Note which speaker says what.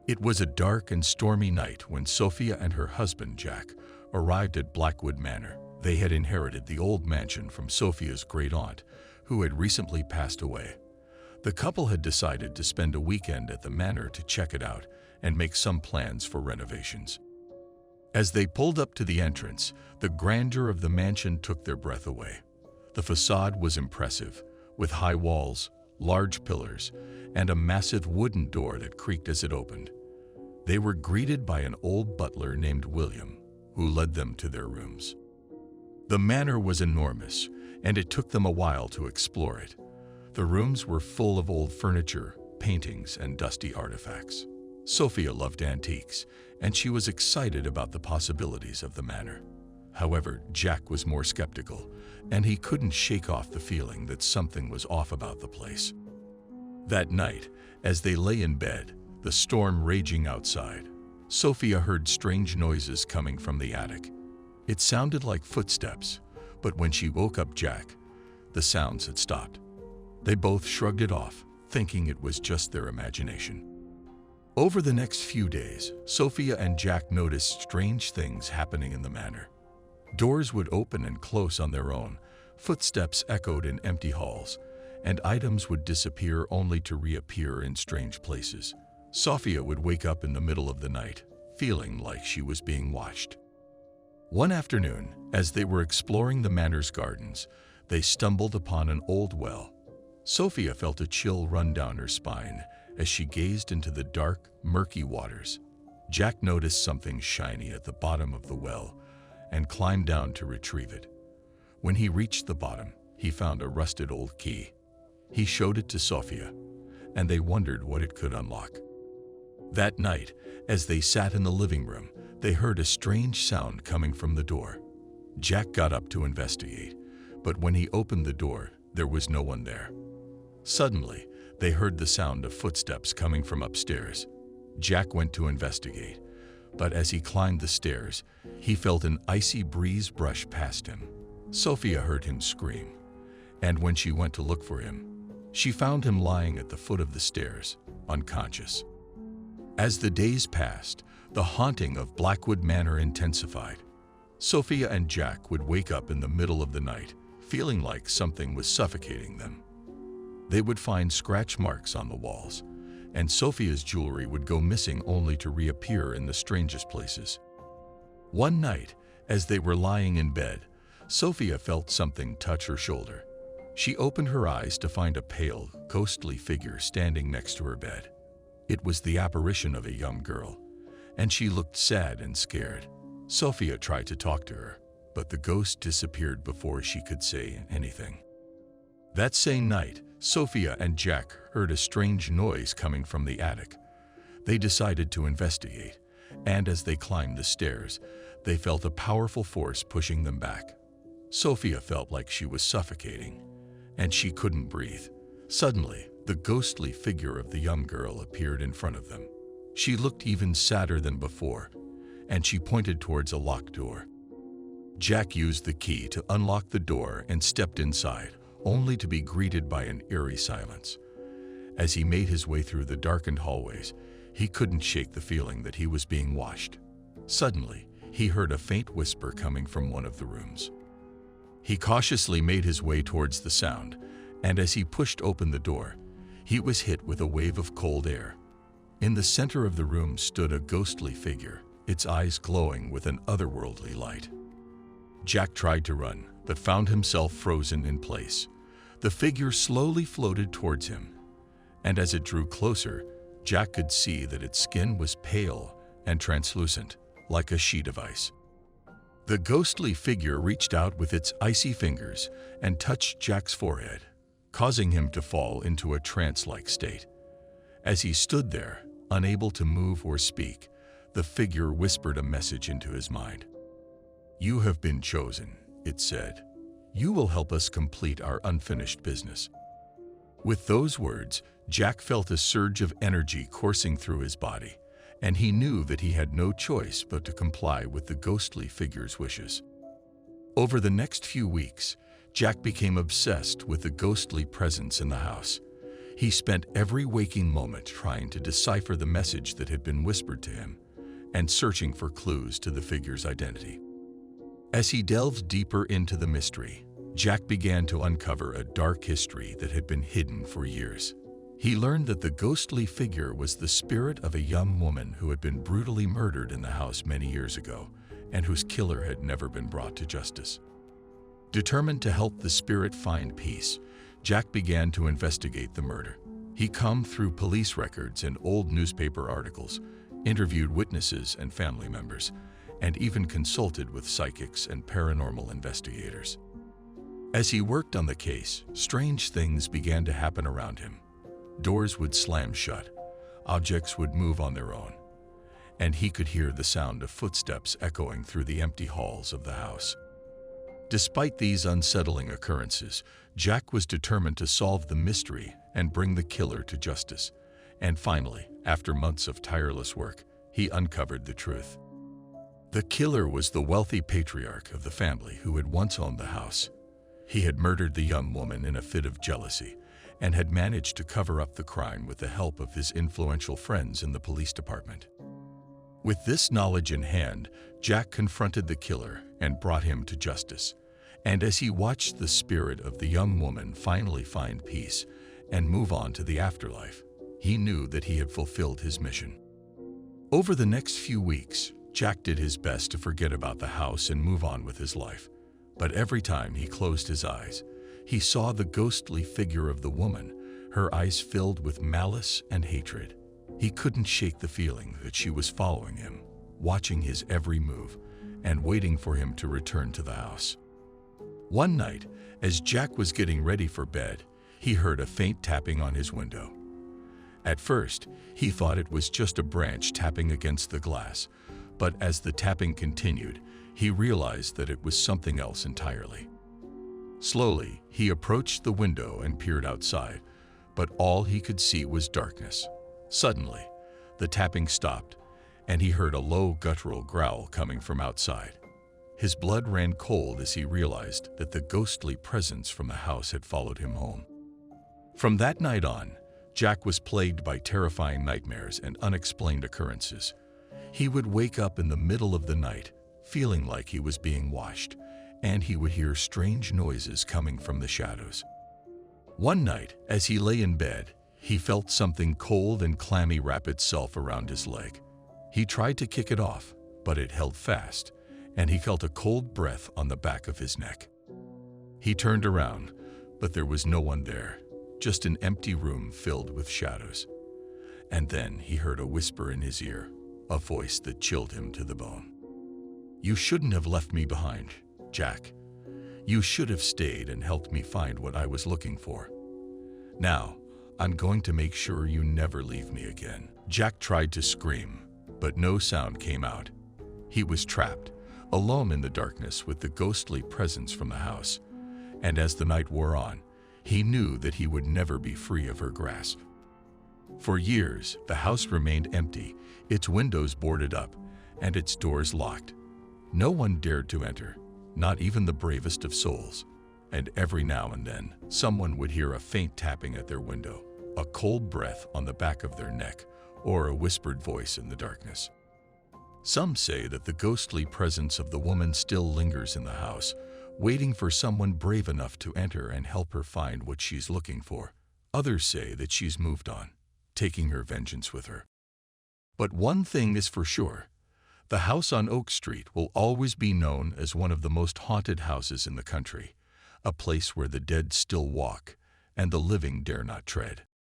Speaker 1: It was a dark and stormy night when Sophia and her husband, Jack, arrived at Blackwood Manor. They had inherited the old mansion from Sophia's great-aunt, who had recently passed away. The couple had decided to spend a weekend at the manor to check it out and make some plans for renovations. As they pulled up to the entrance, the grandeur of the mansion took their breath away. The facade was impressive, with high walls, large pillars, and a massive wooden door that creaked as it opened. They were greeted by an old butler named William, who led them to their rooms. The manor was enormous, and it took them a while to explore it. The rooms were full of old furniture, paintings, and dusty artifacts. Sophia loved antiques, and she was excited about the possibilities of the manor. However, Jack was more skeptical, and he couldn't shake off the feeling that something was off about the place. That night, as they lay in bed, the storm raging outside, Sophia heard strange noises coming from the attic. It sounded like footsteps, but when she woke up Jack, the sounds had stopped. They both shrugged it off, thinking it was just their imagination. Over the next few days, Sophia and Jack noticed strange things happening in the manor. Doors would open and close on their own, footsteps echoed in empty halls, and items would disappear only to reappear in strange places. Sophia would wake up in the middle of the night, feeling like she was being watched. One afternoon, as they were exploring the manor's gardens, they stumbled upon an old well. Sophia felt a chill run down her spine as she gazed into the dark, murky waters. Jack noticed something shiny at the bottom of the well and climbed down to retrieve it. When he reached the bottom, he found a rusted old key. He showed it to Sophia, and they wondered what it could unlock. That night, as they sat in the living room, they heard a strange sound coming from the door. Jack got up to investigate, but when he opened the door, there was no one there. Suddenly, they heard the sound of footsteps coming from upstairs. Jack went to investigate, but as he climbed the stairs, he felt an icy breeze brush past him. Sophia heard him scream, and when she went to look for him, she found him lying at the foot of the stairs, unconscious. As the days passed, the haunting of Blackwood Manor intensified. Sophia and Jack would wake up in the middle of the night, feeling like something was suffocating them. They would find scratch marks on the walls, and Sophia's jewelry would go missing only to reappear in the strangest places. One night, as they were lying in bed, Sophia felt something touch her shoulder. She opened her eyes to find a pale, ghostly figure standing next to her bed. It was the apparition of a young girl, and she looked sad and scared. Sophia tried to talk to her, but the ghost disappeared before she could say anything. That same night, Sophia and Jack heard a strange noise coming from the attic. They decided to investigate, and as they climbed the stairs, they felt a powerful force pushing them back. Sophia felt like she was suffocating, and she couldn't breathe. Suddenly, the ghostly figure of the young girl appeared in front of them. She looked even sadder than before, and she pointed towards a locked door. Jack used the key to unlock the door and stepped inside, only to be greeted by an eerie silence. As he made his way through the darkened hallways, he couldn't shake the feeling that he was being watched. Suddenly, he heard a faint whisper coming from one of the rooms. He cautiously made his way towards the sound, and as he pushed open the door, he was hit with a wave of cold air. In the center of the room stood a ghostly figure, its eyes glowing with an otherworldly light. Jack tried to run, but found himself frozen in place. The figure slowly floated towards him, and as it drew closer, Jack could see that its skin was pale and translucent, like a sheet of ice. The ghostly figure reached out with its icy fingers and touched Jack's forehead, causing him to fall into a trance-like state. As he stood there, unable to move or speak, the figure whispered a message into his mind. "You have been chosen," it said. "You will help us complete our unfinished business." With those words, Jack felt a surge of energy coursing through his body, and he knew that he had no choice but to comply with the ghostly figure's wishes. Over the next few weeks, Jack became obsessed with the ghostly presence in the house. He spent every waking moment trying to decipher the message that had been whispered to him and searching for clues to the figure's identity. As he delved deeper into the mystery, Jack began to uncover a dark history that had been hidden for years. He learned that the ghostly figure was the spirit of a young woman who had been brutally murdered in the house many years ago and whose killer had never been brought to justice. Determined to help the spirit find peace, Jack began to investigate the murder. He combed through police records and old newspaper articles, interviewed witnesses and family members, and even consulted with psychics and paranormal investigators. As he worked on the case, strange things began to happen around him. Doors would slam shut, objects would move on their own, and he could hear the sound of footsteps echoing through the empty halls of the house. Despite these unsettling occurrences, Jack was determined to solve the mystery and bring the killer to justice. And finally, after months of tireless work, he uncovered the truth. The killer was the wealthy patriarch of the family who had once owned the house. He had murdered the young woman in a fit of jealousy and had managed to cover up the crime with the help of his influential friends in the police department. With this knowledge in hand, Jack confronted the killer and brought him to justice. And as he watched the spirit of the young woman finally find peace and move on to the afterlife, he knew that he had fulfilled his mission. Over the next few weeks, Jack did his best to forget about the house and move on with his life. But every time he closed his eyes, he saw the ghostly figure of the woman, her eyes filled with malice and hatred. He couldn't shake the feeling that she was following him, watching his every move, and waiting for him to return to the house. One night, as Jack was getting ready for bed, he heard a faint tapping on his window. At first, he thought it was just a branch tapping against the glass, but as the tapping continued, he realized that it was something else entirely. Slowly, he approached the window and peered outside, but all he could see was darkness. Suddenly, the tapping stopped, and he heard a low guttural growl coming from outside. His blood ran cold as he realized that the ghostly presence from the house had followed him home. From that night on, Jack was plagued by terrifying nightmares and unexplained occurrences. He would wake up in the middle of the night, feeling like he was being watched, and he would hear strange noises coming from the shadows. One night, as he lay in bed, he felt something cold and clammy wrap itself around his leg. He tried to kick it off, but it held fast, and he felt a cold breath on the back of his neck. He turned around, but there was no one there, just an empty room filled with shadows. And then he heard a whisper in his ear, a voice that chilled him to the bone. "You shouldn't have left me behind, Jack. You should have stayed and helped me find what I was looking for. Now, I'm going to make sure you never leave me again." Jack tried to scream, but no sound came out. He was trapped, alone in the darkness with the ghostly presence from the house, and as the night wore on, he knew that he would never be free of her grasp. For years, the house remained empty, its windows boarded up, and its doors locked. No one dared to enter, not even the bravest of souls, and every now and then, someone would hear a faint tapping at their window, a cold breath on the back of their neck, or a whispered voice in the darkness. Some say that the ghostly presence of the woman still lingers in the house, waiting for someone brave enough to enter and help her find what she's looking for. Others say that she's moved on, taking her vengeance with her. But one thing is for sure, the house on Oak Street will always be known as one of the most haunted houses in the country, a place where the dead still walk and the living dare not tread.